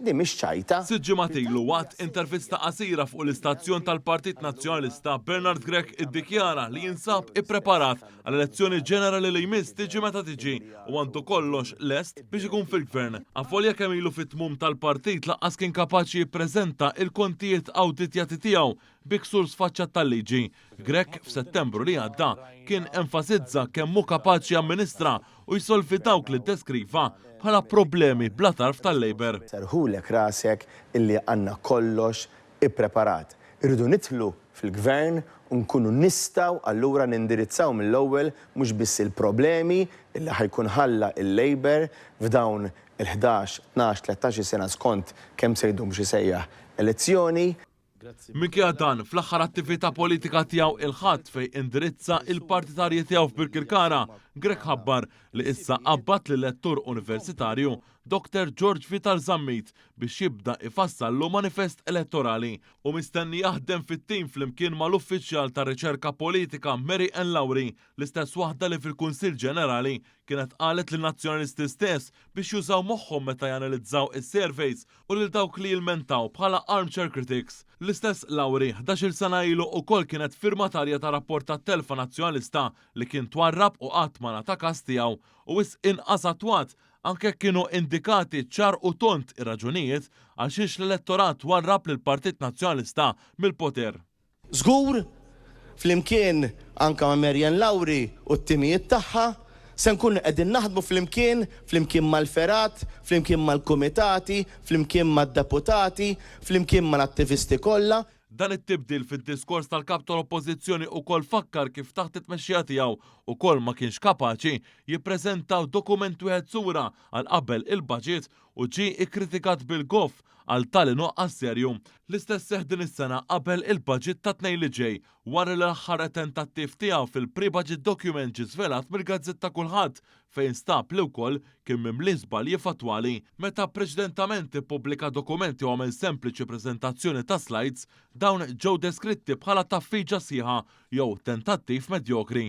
di mhix ċajta. Sitt ġimgħat ilu waqt intervista qasira fuq l-istazzjon tal-Partit Nazzjonalista, Bernard Grech iddikjara li jinsab ippreparat għal elezzjoni ġenerali li jmiss tiġi meta tiġi u għandu kollox lest biex ikun fil-gvern. Afolja kemm ilu fit-tmum tal-partit laqqas kien kapaċi jippreżenta il-kontijiet awditjati tiegħu biksur sfaċċat tal-liġi. Grech f'Settembru li għadda kien enfasizza kemm hu kapaċi amministra u jsolvi dawk li deskriva bħala problemi bla tarf tal-Labor. Serħulek rasek illi għandna kollox ippreparat. Irridu nidħlu fil-gvern u nkunu nistgħu allura nindirizzaw mill-ewwel mhux biss il-problemi illi ħajkun ħalla il-Labor f'dawn il-11, 12, 13 sena skont kemm se jdum xi sejjaħ elezzjoni. Minkejja dan, fl-aħħar attività politika tiegħu il-ħadd fejn indirizza il-partitarji tiegħu f'Birkirkara, Grech ħabbar li issa qabad lill-elettur universitarju Dr. George Vital Zammit biex jibda ifassallu manifest elettorali u mistenni jaħdem fit-tim flimkien mal-uffiċjal ta' riċerka politika Mary Ann Lowry, l-istess waħda li fil-Kunsill Ġenerali kienet qalet lin nazzjonalisti stess biex jużaw moħħhom meta janalizzaw is-surveys u lil dawk li jilmentaw bħala armchair critics. L-istess Lowry 11-il sena ilu wkoll kienet firmatarja ta' rapport tat-Telfa Nazzjonalista li kien twarrab u qatt ma nata każ tiegħu u wis inqas attwat anke kienu indikati ċar u tont ir-raġunijiet għal xiex l-elettorat warrab lill Partit Nazzjonalista mill-poter. Żgur, flimkien anke ma' Mary Ann Lowry u t-timijiet tagħha se nkunu qegħdin naħdmu flimkien mal-ferat, flimkien mal-kumitati, flimkien mad-deputati, flimkien mal-attivisti kollha. Dan it-tibdil fid-diskors tal-kap tal-Oppożizzjoni wkoll fakkar kif taħt it-tmexxija tiegħu ukoll ma kienx kapaċi jippreżentaw dokument wieħed sura għal qabel il-baġit u ġie ikkritikat bil-goff għal tali nuqqas serju. L-istess seħħ din is-sena qabel il-baġit ta' tnejn li ġej wara l-aħħar tentattiv tiegħu fil-pre-budget document ġie żvelat mill-Gazzetta Kulħadd fejn stab li wkoll kien mimli żbalji fatwali. Meta preċedentament ippubblika dokumenti u għamel sempliċi preżentazzjoni ta' slides, dawn ġew deskritti bħala taffiġa sieħa jew tentattiv medjokri.